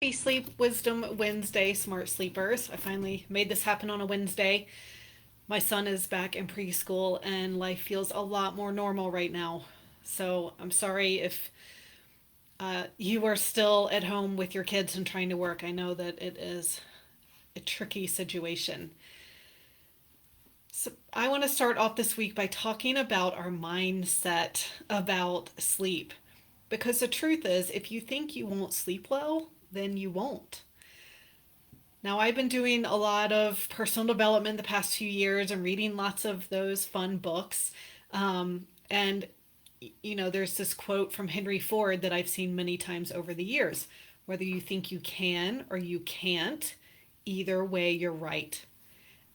Happy Sleep Wisdom Wednesday, Smart Sleepers. I finally made this happen on a Wednesday. My son is back in preschool and life feels a lot more normal right now. So I'm sorry if you are still at home with your kids and trying to work. I know that it is a tricky situation. So I want to start off this week by talking about our mindset about sleep. Because the truth is, if you think you won't sleep well, then you won't. Now, I've been doing a lot of personal development the past few years and reading lots of those fun books. And, there's this quote from Henry Ford that I've seen many times over the years: whether you think you can or you can't, either way, you're right.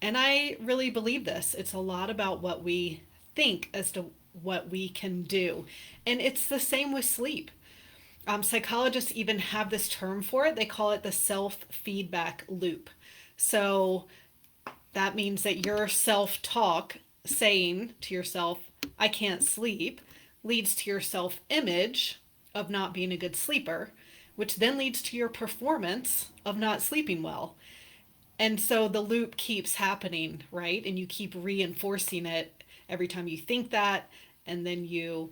And I really believe this. It's a lot about what we think as to what we can do. And it's the same with sleep. Psychologists even have this term for it. They call it the self feedback loop. So that means that your self talk, saying to yourself, I can't sleep, leads to your self image of not being a good sleeper, which then leads to your performance of not sleeping well. And so the loop keeps happening, right? And you keep reinforcing it every time you think that, and then you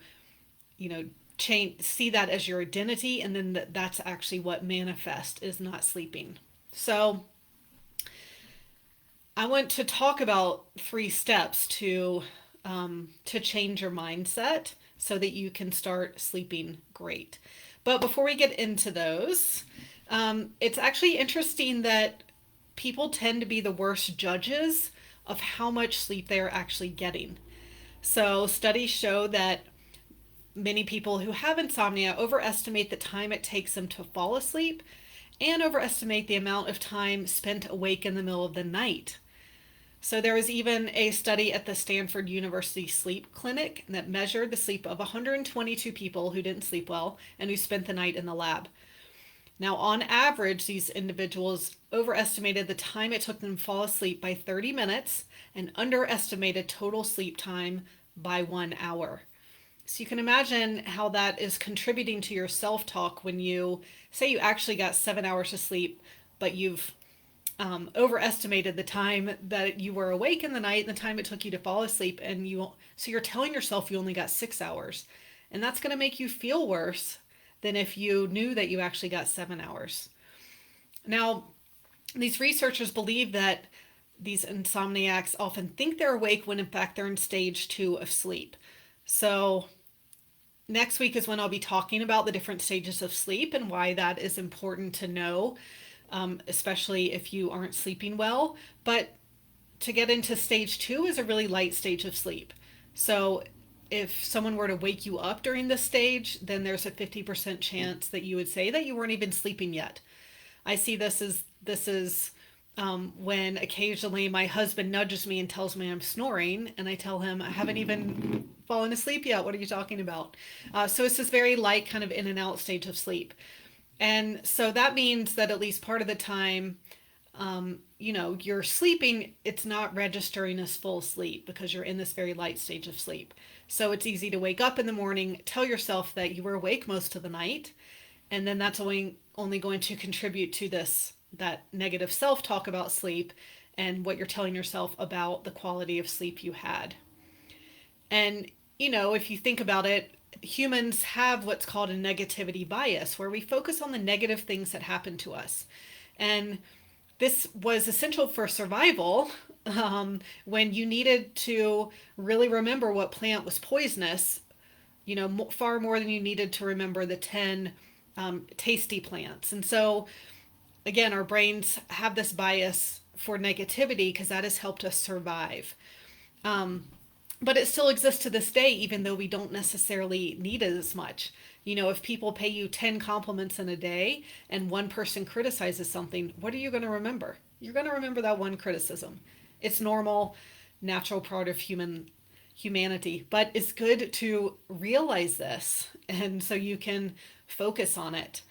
know, change, see that as your identity, and then that's actually what manifest is not sleeping. So I want to talk about 3 steps to change your mindset so that you can start sleeping great. But before we get into those, it's actually interesting that people tend to be the worst judges of how much sleep they're actually getting. So studies show that many people who have insomnia overestimate the time it takes them to fall asleep and overestimate the amount of time spent awake in the middle of the night. So there was even a study at the Stanford University Sleep Clinic that measured the sleep of 122 people who didn't sleep well and who spent the night in the lab. Now, on average, these individuals overestimated the time it took them to fall asleep by 30 minutes and underestimated total sleep time by 1 hour. So you can imagine how that is contributing to your self talk when you say you actually got 7 hours of sleep, but you've overestimated the time that you were awake in the night and the time it took you to fall asleep, and you're telling yourself you only got 6 hours, and that's going to make you feel worse than if you knew that you actually got 7 hours. Now, these researchers believe that these insomniacs often think they're awake when in fact they're in stage 2 of sleep. So next week is when I'll be talking about the different stages of sleep and why that is important to know, especially if you aren't sleeping well. But to get into stage 2 is a really light stage of sleep. So if someone were to wake you up during this stage, then there's a 50% chance that you would say that you weren't even sleeping yet. I see this is when occasionally my husband nudges me and tells me I'm snoring, and I tell him I haven't even fallen asleep yet. What are you talking about? So it's this very light kind of in and out stage of sleep. And so that means that at least part of the time, you're sleeping, it's not registering as full sleep because you're in this very light stage of sleep. So it's easy to wake up in the morning, tell yourself that you were awake most of the night, and then that's only going to contribute to that negative self-talk about sleep and what you're telling yourself about the quality of sleep you had. And if you think about it, humans have what's called a negativity bias, where we focus on the negative things that happen to us. And this was essential for survival, when you needed to really remember what plant was poisonous, far more than you needed to remember the 10 tasty plants. And so, again, our brains have this bias for negativity because that has helped us survive. But it still exists to this day, even though we don't necessarily need it as much. If people pay you 10 compliments in a day and one person criticizes something, what are you going to remember? You're going to remember that one criticism. It's normal, natural part of humanity, but it's good to realize this, and so you can focus on it.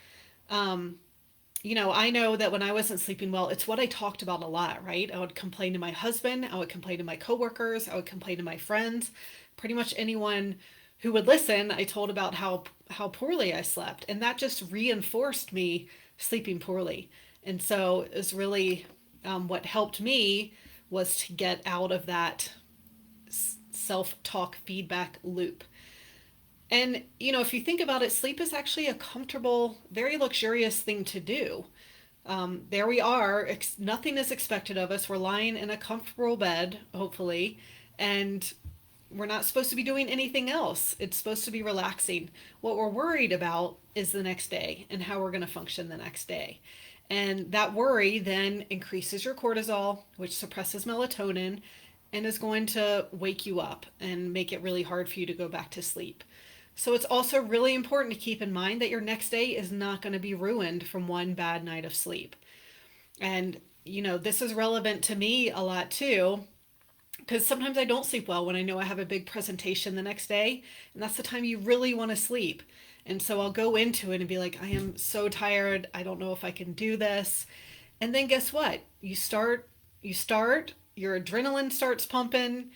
I know that when I wasn't sleeping well, it's what I talked about a lot, right? I would complain to my husband, I would complain to my coworkers, I would complain to my friends, pretty much anyone who would listen. I told about how poorly I slept, and that just reinforced me sleeping poorly. And so it was really what helped me was to get out of that self-talk feedback loop. And, if you think about it, sleep is actually a comfortable, very luxurious thing to do. There we are. Nothing is expected of us. We're lying in a comfortable bed, hopefully, and we're not supposed to be doing anything else. It's supposed to be relaxing. What we're worried about is the next day and how we're going to function the next day. And that worry then increases your cortisol, which suppresses melatonin and is going to wake you up and make it really hard for you to go back to sleep. So it's also really important to keep in mind that your next day is not going to be ruined from one bad night of sleep. And, this is relevant to me a lot too, because sometimes I don't sleep well when I know I have a big presentation the next day, and that's the time you really want to sleep. And so I'll go into it and be like, I am so tired. I don't know if I can do this. And then guess what? You start, your adrenaline starts pumping,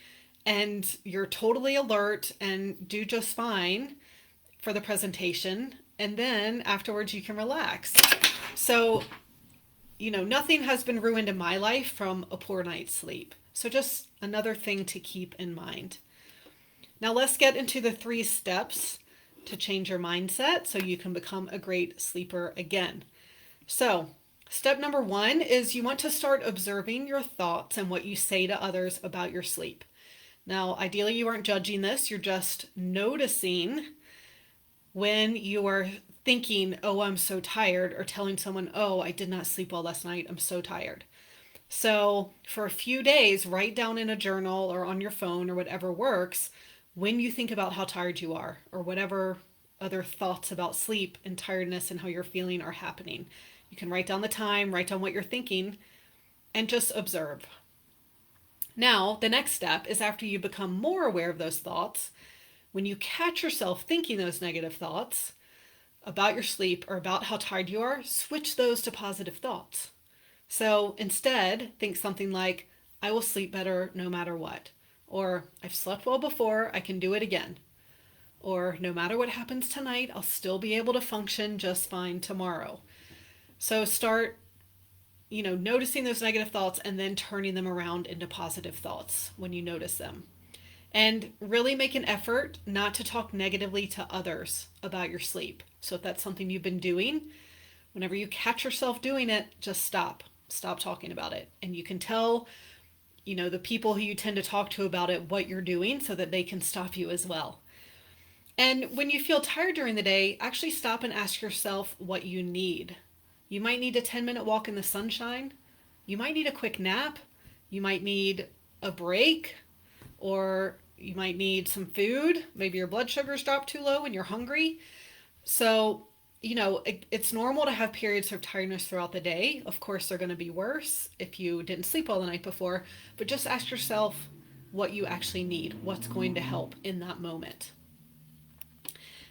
and you're totally alert and do just fine for the presentation. And then afterwards you can relax. So, nothing has been ruined in my life from a poor night's sleep. So just another thing to keep in mind. Now let's get into the 3 steps to change your mindset so you can become a great sleeper again. So step number 1 is you want to start observing your thoughts and what you say to others about your sleep. Now, ideally, you aren't judging this. You're just noticing when you are thinking, oh, I'm so tired, or telling someone, oh, I did not sleep well last night. I'm so tired. So for a few days, write down in a journal or on your phone or whatever works when you think about how tired you are or whatever other thoughts about sleep and tiredness and how you're feeling are happening. You can write down the time, write down what you're thinking, and just observe. Now, the next step is after you become more aware of those thoughts, when you catch yourself thinking those negative thoughts about your sleep or about how tired you are, switch those to positive thoughts. So instead, think something like, I will sleep better no matter what. Or, I've slept well before, I can do it again. Or, no matter what happens tonight, I'll still be able to function just fine tomorrow. So start noticing those negative thoughts and then turning them around into positive thoughts when you notice them. And really make an effort not to talk negatively to others about your sleep. So if that's something you've been doing, whenever you catch yourself doing it, just stop. Stop talking about it. And you can tell, the people who you tend to talk to about it what you're doing so that they can stop you as well. And when you feel tired during the day, actually stop and ask yourself what you need. You might need a 10-minute walk in the sunshine. You might need a quick nap. You might need a break, or you might need some food. Maybe your blood sugars dropped too low and you're hungry. So, it's normal to have periods of tiredness throughout the day. Of course, they're going to be worse if you didn't sleep well the night before, but just ask yourself what you actually need, what's going to help in that moment.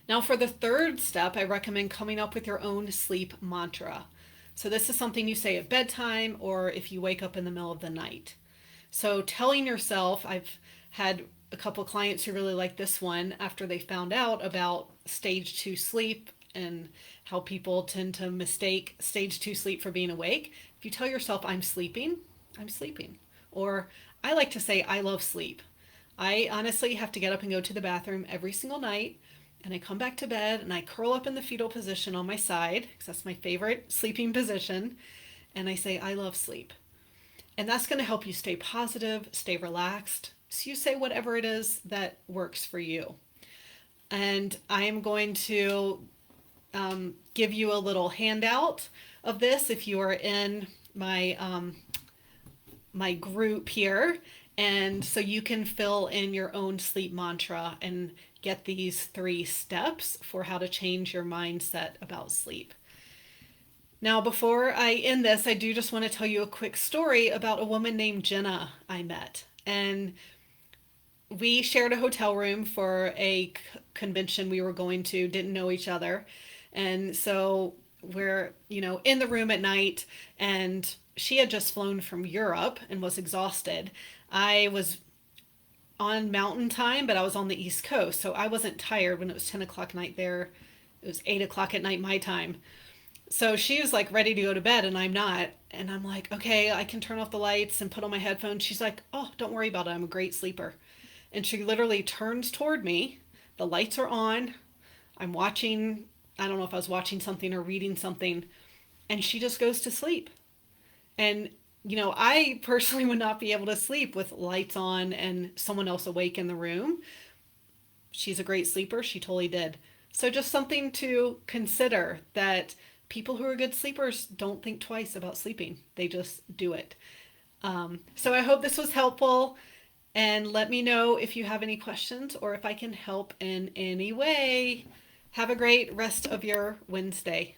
Now, for the 3rd step, I recommend coming up with your own sleep mantra. So this is something you say at bedtime or if you wake up in the middle of the night. So telling yourself, I've had a couple clients who really like this one after they found out about stage 2 sleep and how people tend to mistake stage 2 sleep for being awake. If you tell yourself, I'm sleeping. Or I like to say, I love sleep. I honestly have to get up and go to the bathroom every single night. And I come back to bed and I curl up in the fetal position on my side, because that's my favorite sleeping position. And I say, I love sleep. And that's going to help you stay positive, stay relaxed. So you say whatever it is that works for you. And I am going to give you a little handout of this if you are in my my group here. And so you can fill in your own sleep mantra and get these 3 steps for how to change your mindset about sleep. Now, before I end this, I do just want to tell you a quick story about a woman named Jenna I met. And we shared a hotel room for a convention we were going to, didn't know each other. And so we're, in the room at night, and she had just flown from Europe and was exhausted. I was on mountain time, but I was on the East Coast, so I wasn't tired when it was 10 o'clock night there. It was 8 o'clock at night my time. So she was like ready to go to bed and I'm not. And I'm like, okay, I can turn off the lights and put on my headphones. She's like, oh, don't worry about it. I'm a great sleeper. And she literally turns toward me. The lights are on. I'm watching, I don't know if I was watching something or reading something. And she just goes to sleep. And, I personally would not be able to sleep with lights on and someone else awake in the room. She's a great sleeper. She totally did. So, just something to consider that people who are good sleepers don't think twice about sleeping, they just do it. So, I hope this was helpful. And let me know if you have any questions or if I can help in any way. Have a great rest of your Wednesday.